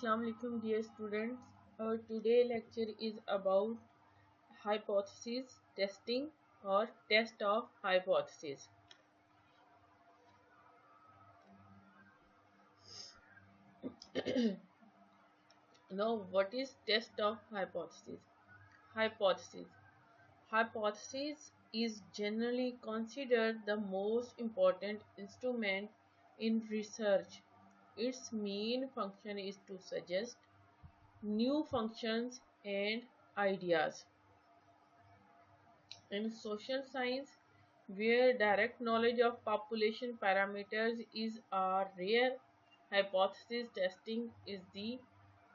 Assalamu alaikum dear students. Our today lecture is about hypothesis testing or test of hypothesis. Now what is test of hypothesis? Hypothesis. Hypothesis is generally considered the most important instrument in research. Its main function is to suggest new functions and ideas. In social science, where direct knowledge of population parameters is rare, hypothesis testing is the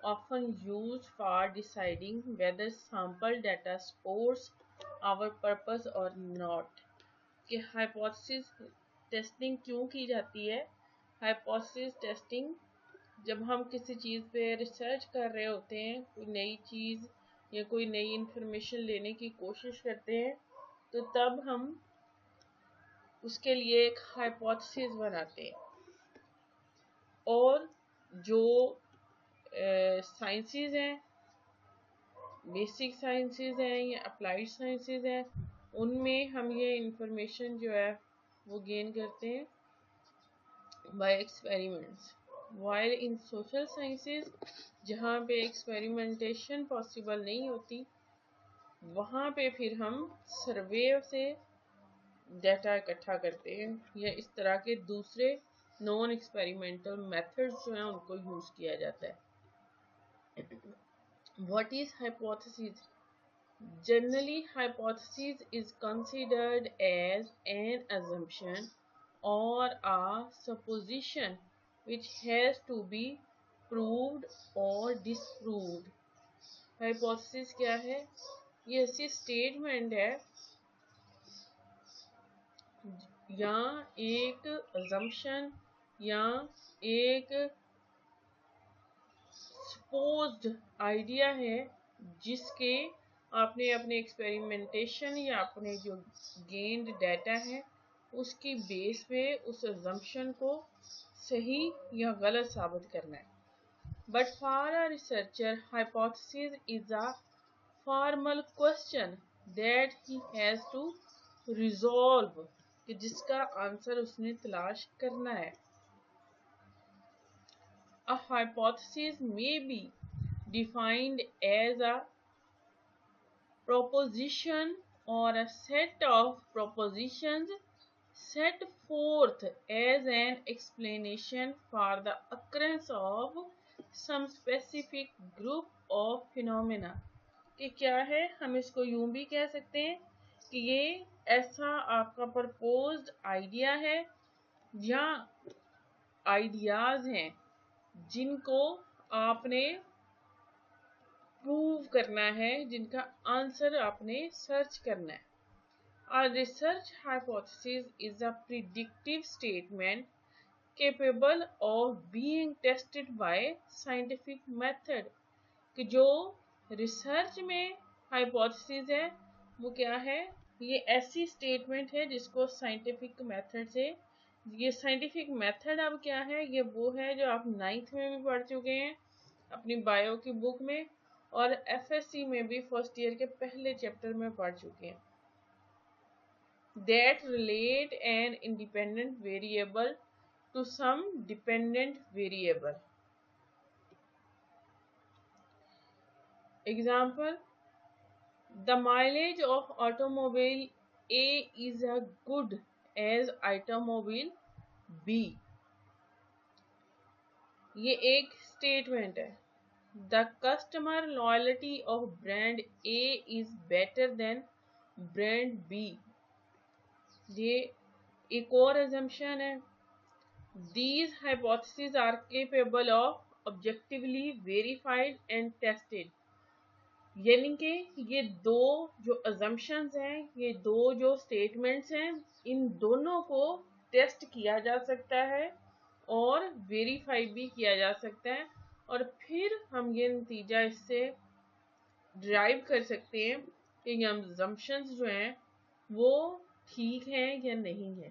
often used for deciding whether sample data supports our purpose or not. कि hypothesis testing क्यों की जाती है? Hypothesis testing जब हम किसी चीज़ पे research कर रहे होते हैं, कोई नई चीज़ या कोई नई इंफॉर्मेशन लेने की कोशिश करते हैं, तो तब हम उसके लिए एक हाइपोथेसिस बनाते हैं। और जो साइंसेस हैं, बेसिक साइंसेस हैं या अप्लाइड साइंसेस हैं, उनमें हम ये इंफॉर्मेशन जो है वो गेन करते हैं by experiments. While in social sciences, जहाँ पे एक्सपेरिमेंटेशन पॉसिबल नहीं होती, वहाँ पे फिर हम सर्वे से डाटा इकट्ठा करते हैं या इस तरह के दूसरे नॉन एक्सपेरिमेंटल मेथड्स जो हैं उनको यूज किया जाता है। What is hypothesis? Generally hypothesis is considered as an assumption or a supposition which has to be proved or disproved. Hypothesis क्या है? ये ऐसी स्टेटमेंट है या एक assumption या एक सपोज्ड आइडिया है जिसके आपने अपने एक्सपेरिमेंटेशन या अपने जो गेन्ड डाटा है उसकी बेस पे उस assumption को सही या गलत साबित करना है। But for a researcher hypothesis is a formal question that he has to resolve, कि जिसका आंसर उसने तलाश करना है। A hypothesis may be defined as a proposition or a set of propositions set forth as an explanation for the occurrence of some specific group of phenomena. कि क्या है, हम इसको यूं भी कह सकते हैं कि ये ऐसा आपका प्रपोज्ड आइडिया है या आइडियाज हैं जिनको आपने प्रूव करना है, जिनका आंसर आपने सर्च करना है। A research hypothesis is a predictive statement capable of being tested by scientific method. कि जो रिसर्च में हाइपोथेसिस है वो क्या है? ये ऐसी स्टेटमेंट है जिसको साइंटिफिक मेथड से, ये साइंटिफिक मेथड अब क्या है? ये वो है जो आप 9th में भी पढ़ चुके हैं अपनी बायो की बुक में, और एफएससी में भी फर्स्ट ईयर के पहले चैप्टर में पढ़ चुके हैं। That relate an independent variable to some dependent variable. Example: the mileage of automobile A is as good as automobile B. ये एक स्टेटमेंट है। The customer loyalty of brand A is better than brand B. ये एक और assumption है। These hypotheses are capable of objectively verified and tested. यानी कि ये दो जो assumptions हैं, ये दो जो statements हैं, इन दोनों को टेस्ट किया जा सकता है और वेरीफाई भी किया जा सकता है, और फिर हम ये नतीजा इससे ड्राइव कर सकते हैं कि ये assumptions जो हैं वो ठीक हैं या नहीं है।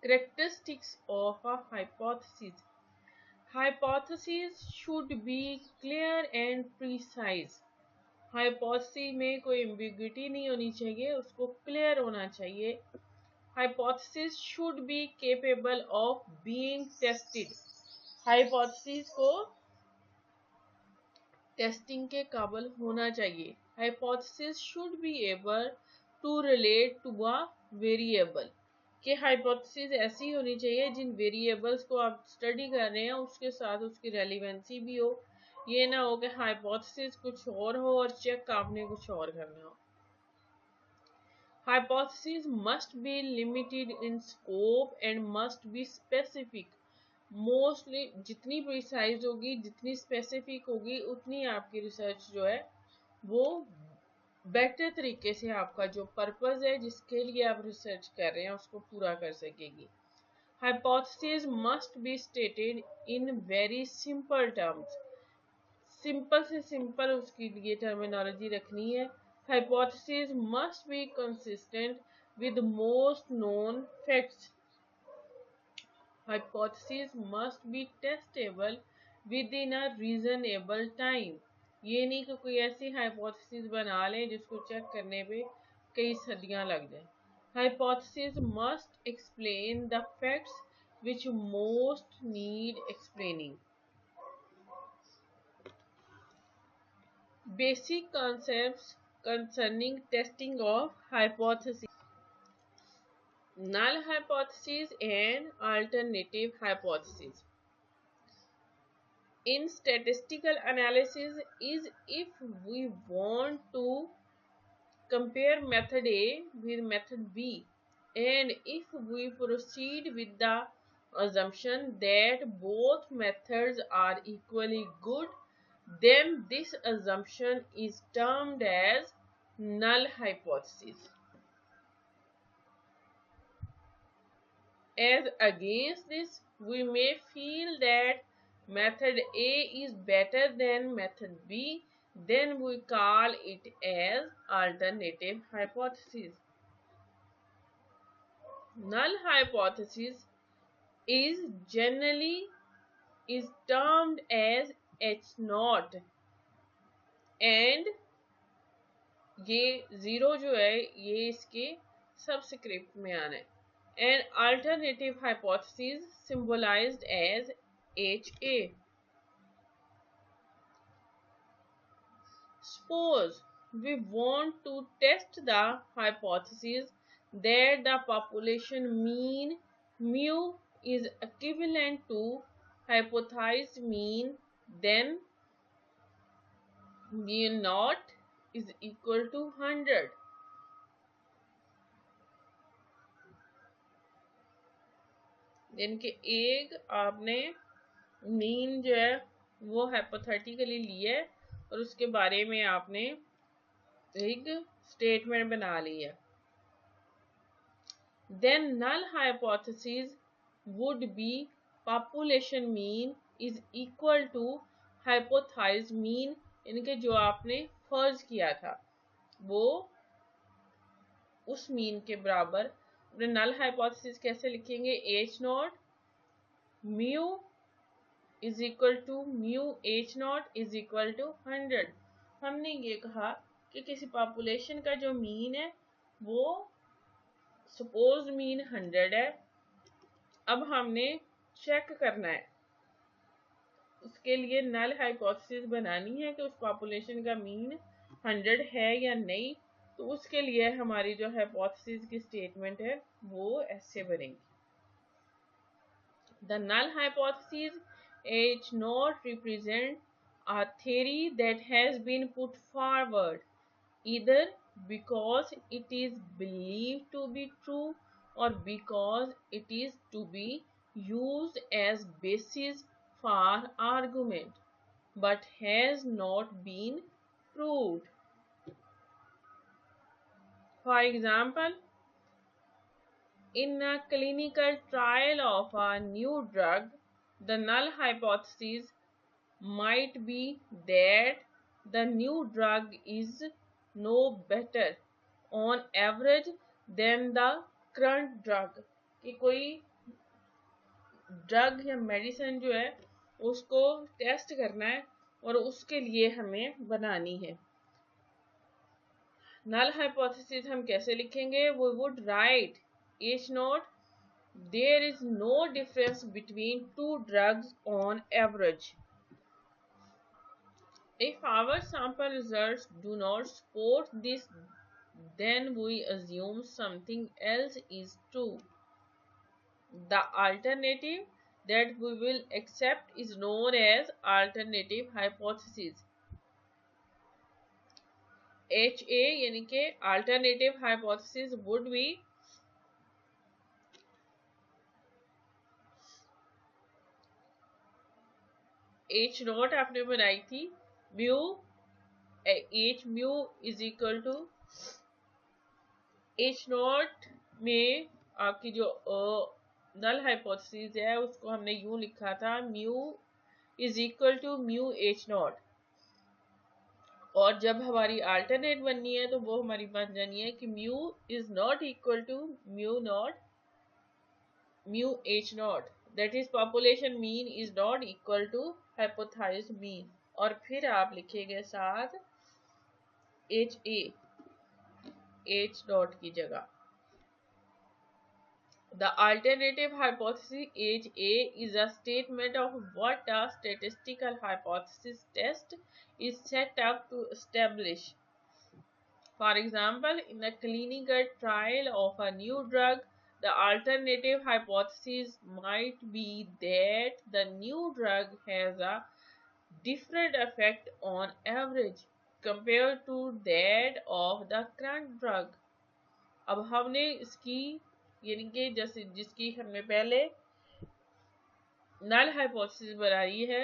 Characteristics of a hypothesis. Hypothesis should B clear and precise. Hypothesis में कोई एम्बिग्युइटी नहीं होनी चाहिए, उसको क्लियर होना चाहिए। Hypothesis should be capable of being tested. Hypothesis को टेस्टिंग के काबिल होना चाहिए। Hypothesis should be able to relate to a variable. कि हाइपोथेसिस ऐसी होनी चाहिए जिन वेरिएबल्स को आप स्टडी कर रहे हैं उसके साथ उसकी रेलिवेंसी भी हो। ये ना हो कि हाइपोथेसिस कुछ और हो और चेक आपने कुछ और करना हो। Hypotheses must be limited in scope and must be specific. Mostly जितनी प्रिसाइज होगी, जितनी स्पेसिफिक होगी, उतनी आपकी रिसर्च जो है वो बेटर तरीके से आपका जो पर्पस है जिसके लिए आप रिसर्च कर रहे हैं उसको पूरा कर सकेगी। Hypotheses must be stated in very simple terms. Simple से सिंपल उसके लिए टर्मिनोलॉजी रखनी है। Hypothesis must be consistent with most known facts. Hypothesis must be testable with in a reasonable time. ये नहीं कि कोई ऐसी हाइपोथेसिस बना लें जिसको चेक करने पे कई सदियां लग जाए। Hypothesis must explain the facts which most need explaining. Basic concepts concerning testing of hypotheses. Null hypothesis and alternative hypothesis. In statistical analysis is if we want to compare method A with method B, and if we proceed with the assumption that both methods are equally good, then this assumption is termed as null hypothesis. As against this, we may feel that method A is better than method B, then we call it as alternative hypothesis. Null hypothesis is generally is termed as H0 and ये zero जो है ये इसके subscript में आना है। And alternative hypothesis symbolised as HA. Suppose we want to test the hypothesis that the population mean mu is equivalent to hypothesized mean, then mu naught is equal to 100. यानी कि एक आपने मीन जो है वो हाइपोथेटिकली लिया है और उसके बारे में आपने एक स्टेटमेंट बना ली है। Then null hypothesis would be population mean is equal to hypothesised mean, यानी कि जो आपने फर्ज किया था वो उस मीन के बराबर। अपने नल हाइपोथेसिस कैसे लिखेंगे? H0 mu is equal to mu H0 is equal to 100। हमने ये कहा कि किसी पॉपुलेशन का जो मीन है वो सपोज मीन 100 है। अब हमने चेक करना है, उसके लिए नल हाइपोथेसिस बनानी है कि उस पॉपुलेशन का मीन 100 है या नहीं। तो उसके लिए हमारी जो हाइपोथेसिस की स्टेटमेंट है वो ऐसे बनेगी। The null hypothesis H0 represent a theory that has been put forward either because it is believed to be true or because it is to be used as basis for argument, but has not been proved. For example, in a clinical trial of a new drug, the null hypothesis might be that the new drug is no better on average than the current drug। कि कोई drug या medicine जो है उसको test करना है और उसके लिए हमें बनानी है। नल हाइपोथेसिस हम कैसे लिखेंगे? We would write H not there is no difference between two drugs on average. If our sample results do not support this, then we assume something else is true. The alternative that we will accept is known as alternative hypothesis. HA यानी कि alternative hypothesis would be H not आपने बनाई थी mu H mu is equal to H not में आपकी जो null hypothesis है उसको हमने यूं लिखा था mu is equal to mu H not, और जब हमारी अल्टरनेट बननी है तो वो हमारी बन जानी है कि mu is not equal to mu not mu H not, that is population mean is not equal to hypothesis mean, और फिर आप लिखेंगे साथ HA H नॉट की जगह। The alternative hypothesis HA is a statement of what a statistical hypothesis test is set up to establish. For example, in a clinical trial of a new drug, the alternative hypothesis might be that the new drug has a different effect on average compared to that of the current drug. अब हमने इसकी यानी कि जैसे जिसकी हमने पहले null hypothesis बनाई है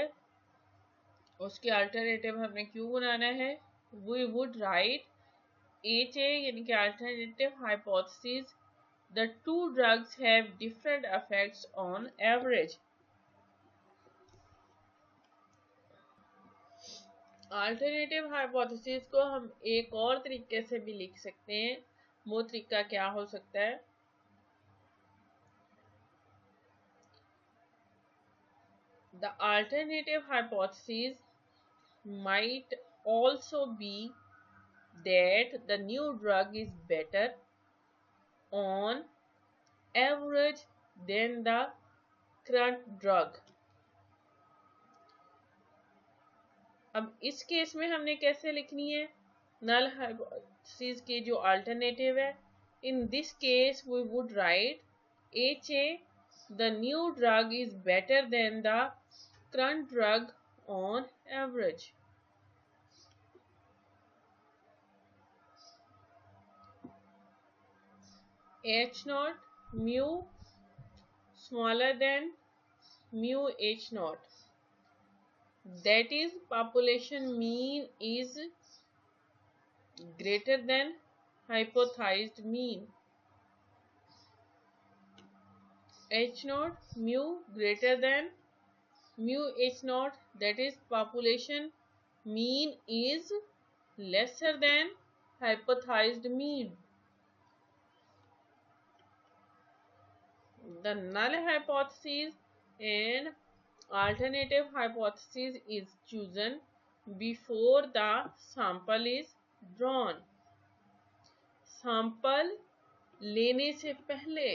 उसके अल्टरनेटिव हमें क्यों बनाना है? वी वुड राइट HA यानी कि alternative hypothesis the two drugs have different effects on average. Alternative hypothesis को हम एक और तरीके से भी लिख सकते हैं। वो तरीका क्या हो सकता है? The alternative hypothesis might also be that the new drug is better on average than the current drug. अब इस केस में हमने कैसे लिखनी है नल हाइपोथेसिस की जो अल्टरनेटिव है? In this case we would write HA the new drug is better than the current drug on average. H naught mu smaller than mu H naught, that is population mean is greater than hypothesized mean. H naught mu greater than mu H naught, that is population mean is lesser than hypothesized mean. The null hypothesis and alternative hypothesis is chosen before the sample is drawn. Sample लेने से पहले,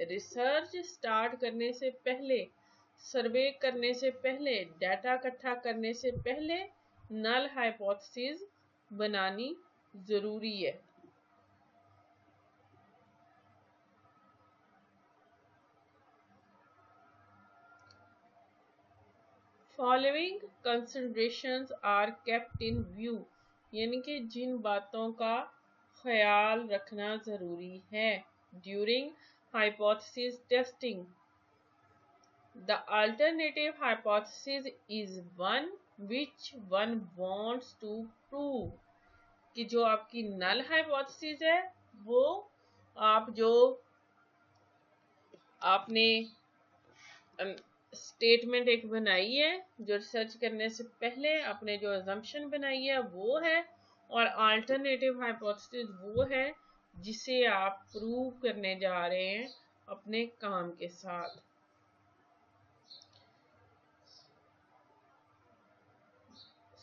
research start करने से पहले, सर्वे करने से पहले, data इकट्ठा करने से पहले नल हाइपोथेसिस बनानी जरूरी है। Following considerations are kept in view, यानी कि जिन बातों का ख्याल रखना जरूरी है during hypothesis testing. The alternative hypothesis is one which one wants to prove, कि जो आपकी नल हाइपोथेसिस है वो आप जो आपने स्टेटमेंट एक बनाई है, जो रिसर्च करने से पहले आपने जो अजम्पशन बनाई है वो है, और अल्टरनेटिव हाइपोथेसिस वो है जिसे आप प्रूव करने जा रहे हैं अपने काम के साथ।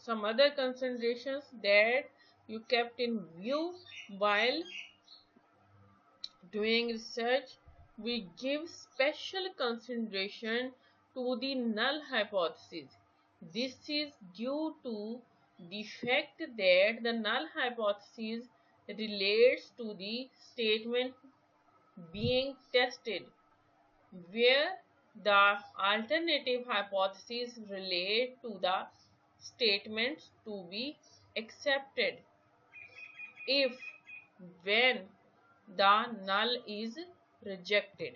some other considerations that you kept in view while doing research. We give special consideration to the null hypothesis. This is due to the fact that the null hypothesis relates to the statement being tested, where the alternative hypotheses relate to the statements to be accepted if when the null is rejected.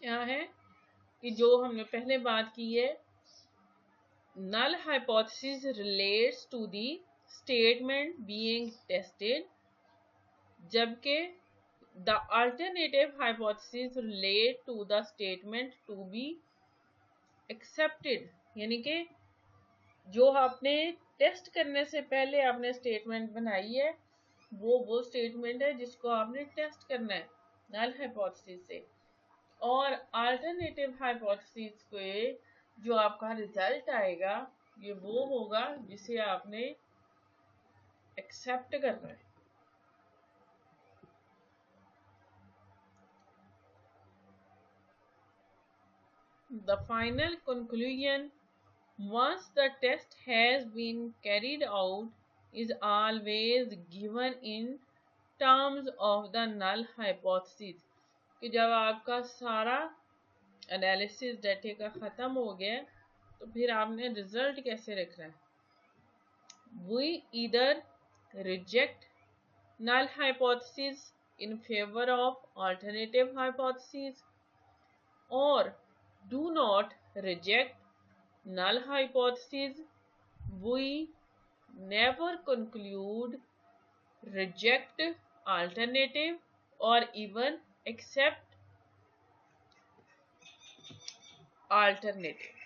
क्या है कि जो हमने पहले बात की है, null hypothesis relates to the statement being tested, जबकि the alternative hypothesis relate to the statement to be accepted, यानी कि जो आपने टेस्ट करने से पहले आपने स्टेटमेंट बनाई है वो स्टेटमेंट है जिसको आपने टेस्ट करना है नल हाइपोथेसिस से, और अल्टरनेटिव हाइपोथेसिस के जो आपका रिजल्ट आएगा ये वो होगा जिसे आपने एक्सेप्ट करना है. The final conclusion, once the test has been carried out, is always given in terms of the null hypothesis. कि जब आपका सारा एनालिसिस डाटे का ख़त्म हो गया तो फिर आपने रिजल्ट कैसे रखना है. We either reject null hypothesis in favor of alternative hypothesis or do not reject null hypothesis. We never conclude, reject alternative, or even accept alternative.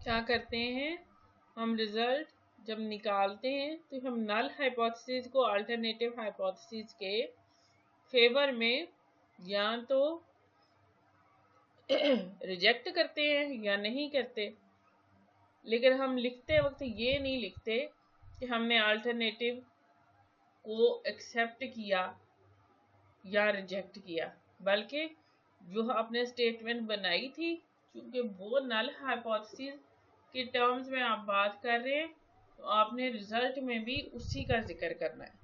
क्या करते हैं हम रिजल्ट जब निकालते हैं तो हम नल हाइपोथेसिस को अल्टरनेटिव हाइपोथेसिस के फेवर में या तो रिजेक्ट करते हैं या नहीं करते, लेकिन हम लिखते वक्त ये नहीं लिखते कि हमने अल्टरनेटिव को एक्सेप्ट किया या रिजेक्ट किया, बल्कि जो आपने स्टेटमेंट बनाई थी क्योंकि वो नल हाइपोथेसिस के टर्म्स में आप बात कर रहे हैं तो आपने रिजल्ट में भी उसी का जिक्र करना है.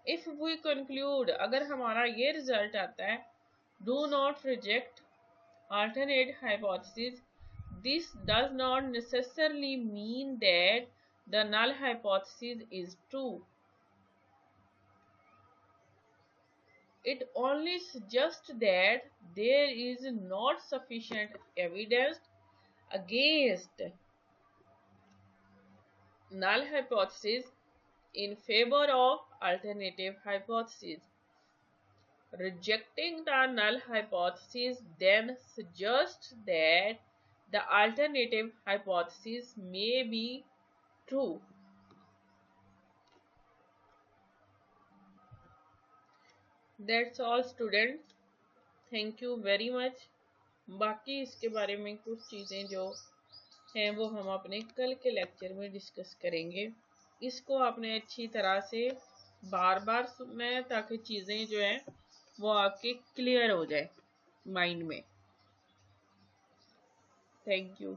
इफ वी कंक्लूड, अगर हमारा ये रिजल्ट आता है do not reject alternate hypothesis, this does not necessarily mean that the null hypothesis is true. It only suggests that there is not sufficient evidence against null hypothesis in favor of alternative hypothesis. Rejecting the null hypothesis then suggests that the alternative hypothesis may be true. That's all students. Thank you very much. बाकी इसके बारे में कुछ चीज़ें जो हैं वो हम अपने कल के लेक्चर में डिस्कस करेंगे. इसको आपने अच्छी तरह से बार बार सुनना है ताकि चीज़ें जो हैं वो आपके क्लियर हो जाए माइंड में. Thank you.